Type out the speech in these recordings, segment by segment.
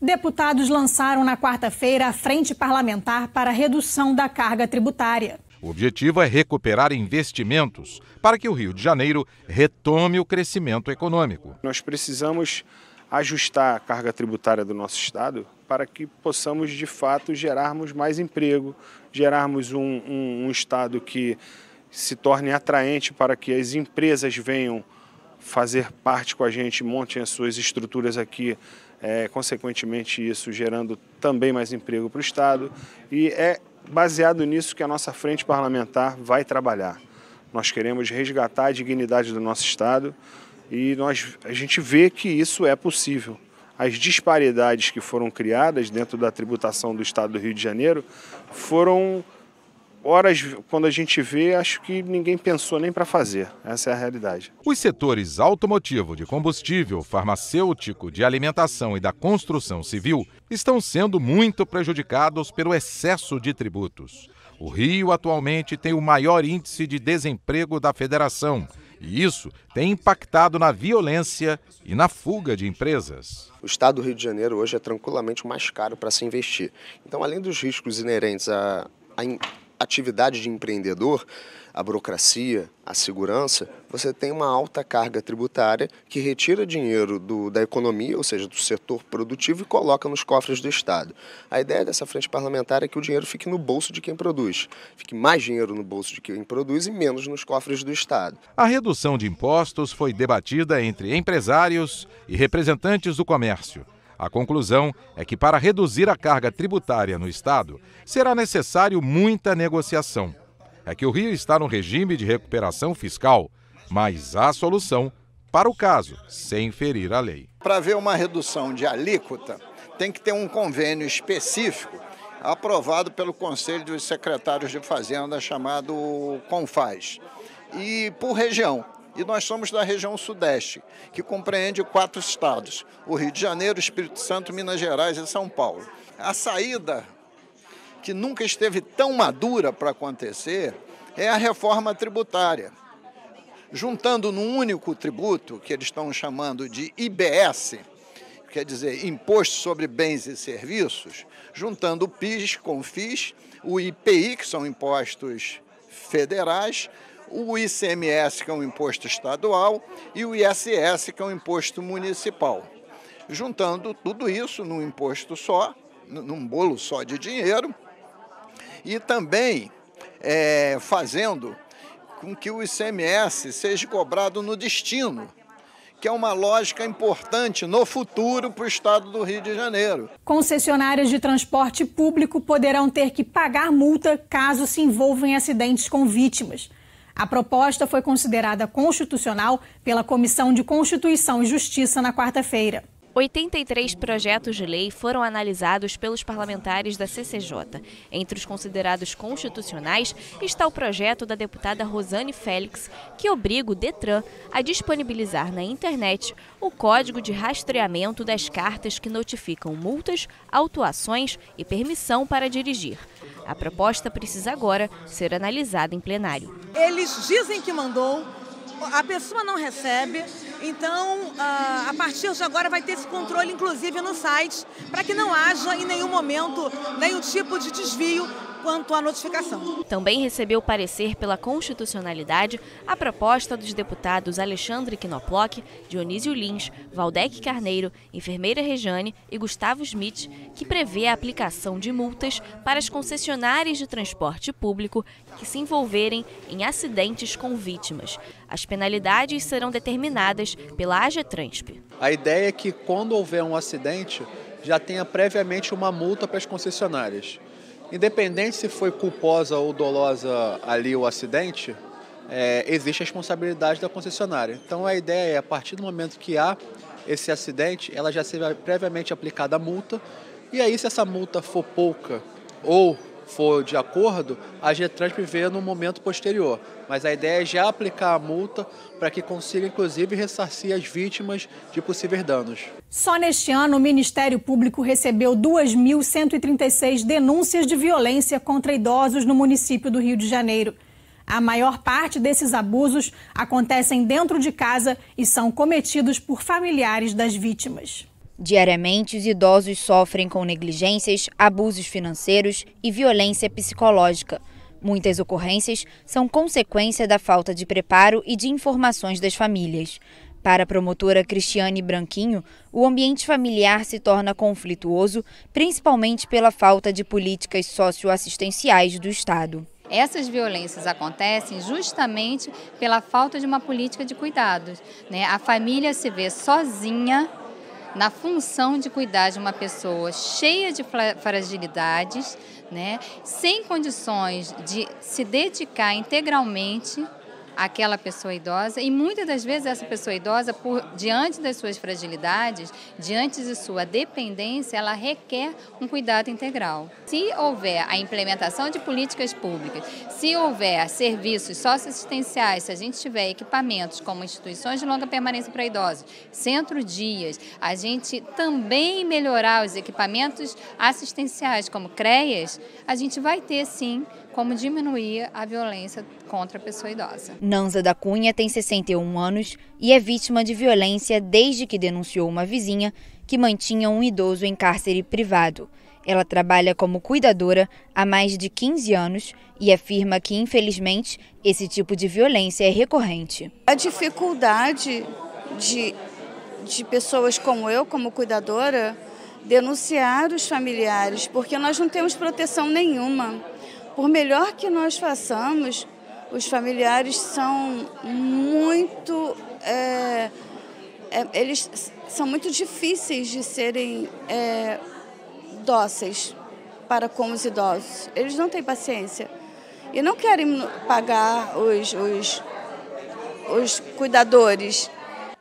Deputados lançaram na quarta-feira a Frente Parlamentar para a Redução da Carga Tributária. O objetivo é recuperar investimentos para que o Rio de Janeiro retome o crescimento econômico. Nós precisamos ajustar a carga tributária do nosso estado para que possamos, de fato, gerarmos mais emprego, gerarmos um estado que se torne atraente para que as empresas venham fazer parte com a gente, montem as suas estruturas aqui, consequentemente isso gerando também mais emprego para o estado. E é baseado nisso que a nossa frente parlamentar vai trabalhar. Nós queremos resgatar a dignidade do nosso estado e a gente vê que isso é possível. As disparidades que foram criadas dentro da tributação do estado do Rio de Janeiro foram horas, quando a gente vê, acho que ninguém pensou nem para fazer. Essa é a realidade. Os setores automotivo, de combustível, farmacêutico, de alimentação e da construção civil estão sendo muito prejudicados pelo excesso de tributos. O Rio atualmente tem o maior índice de desemprego da federação e isso tem impactado na violência e na fuga de empresas. O estado do Rio de Janeiro hoje é tranquilamente o mais caro para se investir. Então, além dos riscos inerentes à atividade de empreendedor, a burocracia, a segurança, você tem uma alta carga tributária que retira dinheiro da economia, ou seja, do setor produtivo, e coloca nos cofres do Estado. A ideia dessa frente parlamentar é que o dinheiro fique no bolso de quem produz. Fique mais dinheiro no bolso de quem produz e menos nos cofres do Estado. A redução de impostos foi debatida entre empresários e representantes do comércio. A conclusão é que, para reduzir a carga tributária no Estado, será necessário muita negociação. É que o Rio está no regime de recuperação fiscal, mas há solução para o caso, sem ferir a lei. Para haver uma redução de alíquota, tem que ter um convênio específico aprovado pelo Conselho dos Secretários de Fazenda, chamado CONFAS, e por região. E nós somos da região sudeste, que compreende 4 estados: o Rio de Janeiro, Espírito Santo, Minas Gerais e São Paulo. A saída, que nunca esteve tão madura para acontecer, é a reforma tributária. Juntando num único tributo, que eles estão chamando de IBS, quer dizer, Imposto sobre Bens e Serviços, juntando o PIS com o FIS, o IPI, que são impostos federais, o ICMS, que é um imposto estadual, e o ISS, que é um imposto municipal. Juntando tudo isso num imposto só, num bolo só de dinheiro, e também fazendo com que o ICMS seja cobrado no destino, que é uma lógica importante no futuro para o estado do Rio de Janeiro. Concessionárias de transporte público poderão ter que pagar multa caso se envolvam em acidentes com vítimas. A proposta foi considerada constitucional pela Comissão de Constituição e Justiça na quarta-feira. 83 projetos de lei foram analisados pelos parlamentares da CCJ. Entre os considerados constitucionais está o projeto da deputada Rosane Félix, que obriga o Detran a disponibilizar na internet o código de rastreamento das cartas que notificam multas, autuações e permissão para dirigir. A proposta precisa agora ser analisada em plenário. Eles dizem que mandou, a pessoa não recebe, então a partir de agora vai ter esse controle inclusive no site, para que não haja em nenhum momento nenhum tipo de desvio quanto à notificação. Também recebeu parecer pela constitucionalidade a proposta dos deputados Alexandre Knoploch, Dionísio Lins, Valdec Carneiro, enfermeira Rejane e Gustavo Schmidt, que prevê a aplicação de multas para as concessionárias de transporte público que se envolverem em acidentes com vítimas. As penalidades serão determinadas pela AGETRANSP. A ideia é que quando houver um acidente, já tenha previamente uma multa para as concessionárias. Independente se foi culposa ou dolosa ali o acidente, existe a responsabilidade da concessionária. Então a ideia é, a partir do momento que há esse acidente, ela já seja previamente aplicada a multa, e aí se essa multa for pouca ou for de acordo, a AGETRANSP vê no momento posterior. Mas a ideia é já aplicar a multa para que consiga, inclusive, ressarcir as vítimas de possíveis danos. Só neste ano, o Ministério Público recebeu 2.136 denúncias de violência contra idosos no município do Rio de Janeiro. A maior parte desses abusos acontecem dentro de casa e são cometidos por familiares das vítimas. Diariamente, os idosos sofrem com negligências, abusos financeiros e violência psicológica. Muitas ocorrências são consequência da falta de preparo e de informações das famílias. Para a promotora Cristiane Branquinho, o ambiente familiar se torna conflituoso, principalmente pela falta de políticas socioassistenciais do Estado. Essas violências acontecem justamente pela falta de uma política de cuidados, né? A família se vê sozinha na função de cuidar de uma pessoa cheia de fragilidades, né? Sem condições de se dedicar integralmente àquela pessoa idosa, e muitas das vezes essa pessoa idosa, diante das suas fragilidades, diante de sua dependência, ela requer um cuidado integral. Se houver a implementação de políticas públicas, se houver serviços socioassistenciais, se a gente tiver equipamentos como instituições de longa permanência para idosos, centro-dias, a gente também melhorar os equipamentos assistenciais como CREAs, a gente vai ter sim como diminuir a violência contra a pessoa idosa. Nanza da Cunha tem 61 anos e é vítima de violência desde que denunciou uma vizinha que mantinha um idoso em cárcere privado. Ela trabalha como cuidadora há mais de 15 anos e afirma que, infelizmente, esse tipo de violência é recorrente. A dificuldade de pessoas como eu, como cuidadora, denunciar os familiares, porque nós não temos proteção nenhuma. Por melhor que nós façamos, os familiares são muito, eles são muito difíceis de serem dóceis para com os idosos. Eles não têm paciência e não querem pagar os cuidadores.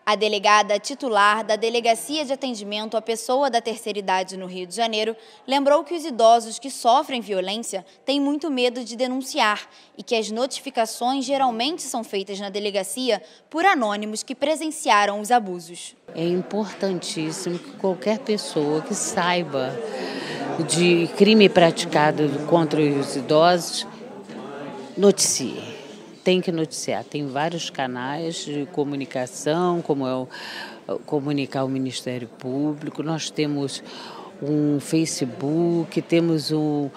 A delegada titular da Delegacia de Atendimento à Pessoa da Terceira Idade no Rio de Janeiro lembrou que os idosos que sofrem violência têm muito medo de denunciar e que as notificações geralmente são feitas na delegacia por anônimos que presenciaram os abusos. É importantíssimo que qualquer pessoa que saiba de crime praticado contra os idosos noticie. Tem que noticiar, tem vários canais de comunicação, como é comunicar o Ministério Público, nós temos um Facebook, temos um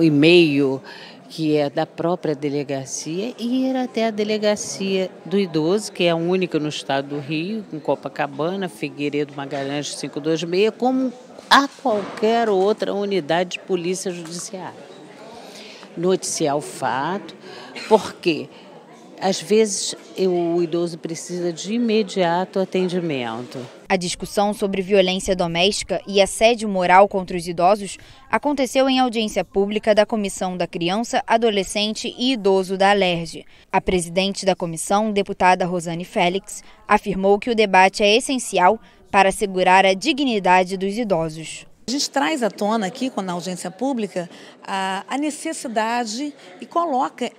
e-mail que é da própria delegacia e ir até a delegacia do idoso, que é a única no estado do Rio, em Copacabana, Figueiredo Magalhães 526, como a qualquer outra unidade de polícia judiciária. Noticiar o fato, porque às vezes o idoso precisa de imediato atendimento. A discussão sobre violência doméstica e assédio moral contra os idosos aconteceu em audiência pública da Comissão da Criança, Adolescente e Idoso da Alerj. A presidente da comissão, deputada Rosane Félix, afirmou que o debate é essencial para assegurar a dignidade dos idosos. A gente traz à tona aqui, na audiência pública, a necessidade e coloca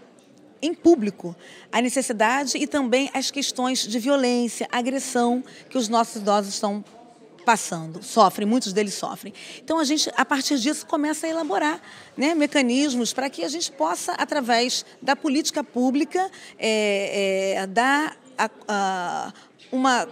em público a necessidade e também as questões de violência, agressão que os nossos idosos estão passando, sofrem, muitos deles sofrem. Então a gente, a partir disso, começa a elaborar, né, mecanismos para que a gente possa, através da política pública, dar uma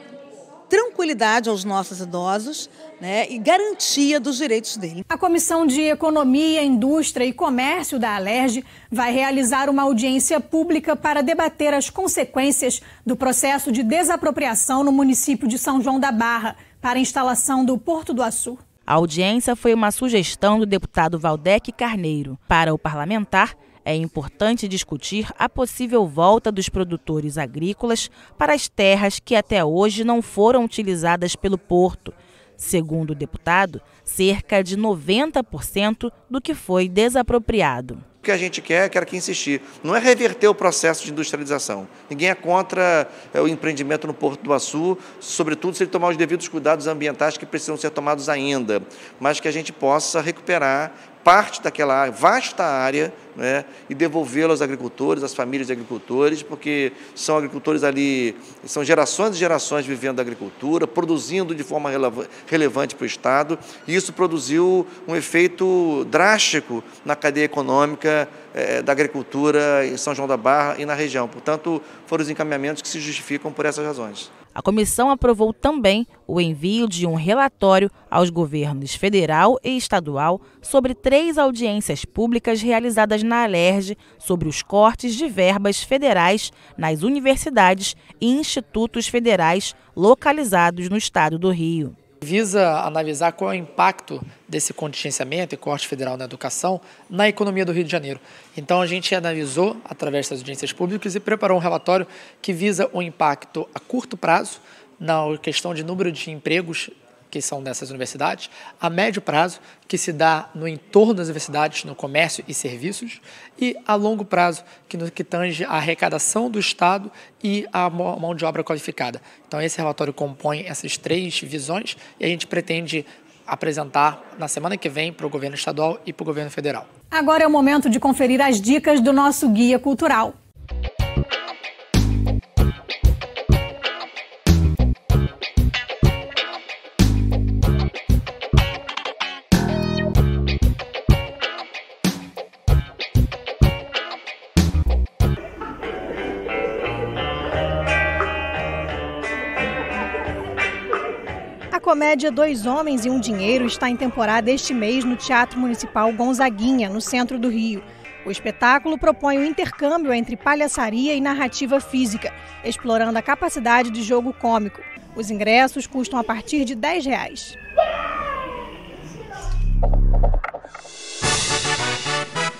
tranquilidade aos nossos idosos, né, e garantia dos direitos deles. A Comissão de Economia, Indústria e Comércio da Alerj vai realizar uma audiência pública para debater as consequências do processo de desapropriação no município de São João da Barra para a instalação do Porto do Açu. A audiência foi uma sugestão do deputado Valdec Carneiro. Para o parlamentar, é importante discutir a possível volta dos produtores agrícolas para as terras que até hoje não foram utilizadas pelo porto. Segundo o deputado, cerca de 90% do que foi desapropriado. O que a gente quer aqui insistir, não é reverter o processo de industrialização. Ninguém é contra o empreendimento no Porto do Açu, sobretudo se ele tomar os devidos cuidados ambientais que precisam ser tomados ainda, mas que a gente possa recuperar parte daquela vasta área né, e devolvê-lo aos agricultores, às famílias de agricultores, porque são agricultores ali, são gerações e gerações vivendo da agricultura, produzindo de forma relevante para o Estado, e isso produziu um efeito drástico na cadeia econômica da agricultura em São João da Barra e na região. Portanto, foram os encaminhamentos que se justificam por essas razões. A comissão aprovou também o envio de um relatório aos governos federal e estadual sobre 3 audiências públicas realizadas na Alerj sobre os cortes de verbas federais nas universidades e institutos federais localizados no estado do Rio. Visa analisar qual é o impacto desse contingenciamento e corte federal na educação na economia do Rio de Janeiro. Então a gente analisou através das audiências públicas e preparou um relatório que visa o impacto a curto prazo na questão de número de empregos que são dessas universidades, a médio prazo, que se dá no entorno das universidades, no comércio e serviços, e a longo prazo, que tange a arrecadação do Estado e a mão de obra qualificada. Então esse relatório compõe essas 3 visões e a gente pretende apresentar na semana que vem para o governo estadual e para o governo federal. Agora é o momento de conferir as dicas do nosso guia cultural. A comédia Dois Homens e um Dinheiro está em temporada este mês no Teatro Municipal Gonzaguinha, no centro do Rio. O espetáculo propõe um intercâmbio entre palhaçaria e narrativa física, explorando a capacidade de jogo cômico. Os ingressos custam a partir de R$10.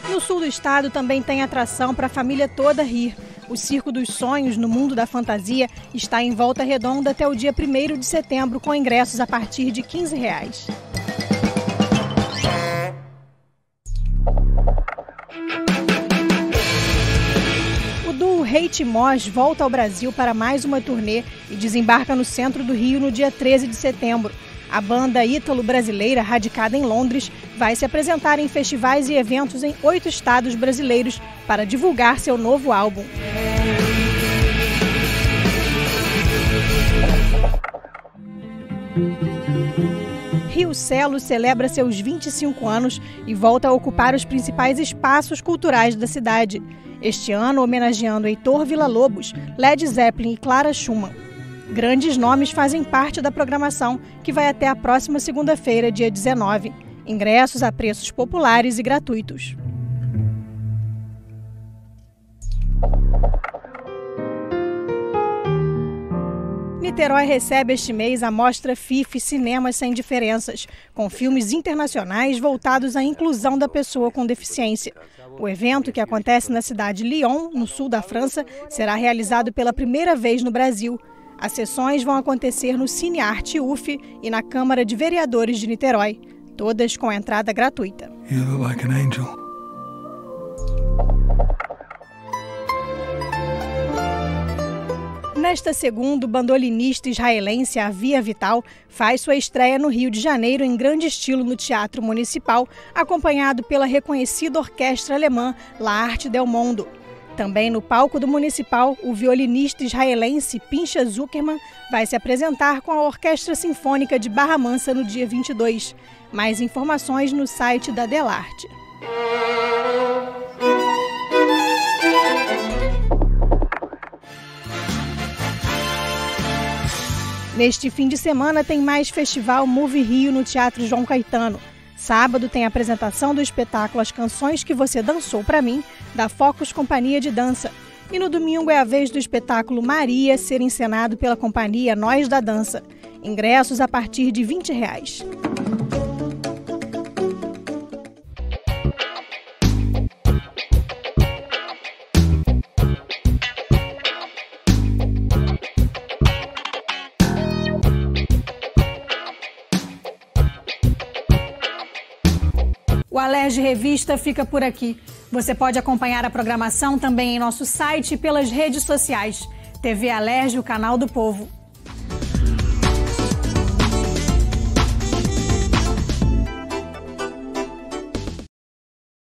No sul do estado também tem atração para a família toda rir. O Circo dos Sonhos, no Mundo da Fantasia, está em Volta Redonda até o dia 1º de setembro, com ingressos a partir de R$15. O duo Hate Mosh volta ao Brasil para mais uma turnê e desembarca no centro do Rio no dia 13 de setembro. A banda ítalo-brasileira, radicada em Londres, vai se apresentar em festivais e eventos em 8 estados brasileiros para divulgar seu novo álbum. Rio Selo celebra seus 25 anos e volta a ocupar os principais espaços culturais da cidade. Este ano, homenageando Heitor Villa-Lobos, Led Zeppelin e Clara Schumann. Grandes nomes fazem parte da programação, que vai até a próxima segunda-feira, dia 19. Ingressos a preços populares e gratuitos. Niterói recebe este mês a mostra FIF Cinemas Sem Diferenças, com filmes internacionais voltados à inclusão da pessoa com deficiência. O evento, que acontece na cidade de Lyon, no sul da França, será realizado pela primeira vez no Brasil. As sessões vão acontecer no Cine Arte UF e na Câmara de Vereadores de Niterói, todas com entrada gratuita. You look like an angel. Nesta segunda, o bandolinista israelense Avia Vital faz sua estreia no Rio de Janeiro em grande estilo no Teatro Municipal, acompanhado pela reconhecida orquestra alemã La Arte del Mondo. Também no palco do Municipal, o violinista israelense Pincha Zuckerman vai se apresentar com a Orquestra Sinfônica de Barra Mansa no dia 22. Mais informações no site da Delarte. Neste fim de semana tem mais Festival Move Rio no Teatro João Caetano. Sábado tem a apresentação do espetáculo As Canções que Você Dançou Pra Mim, da Focus Companhia de Dança. E no domingo é a vez do espetáculo Maria ser encenado pela companhia Nós da Dança. Ingressos a partir de R$20. O Alerj Revista fica por aqui. Você pode acompanhar a programação também em nosso site e pelas redes sociais. TV Alerj, o canal do povo.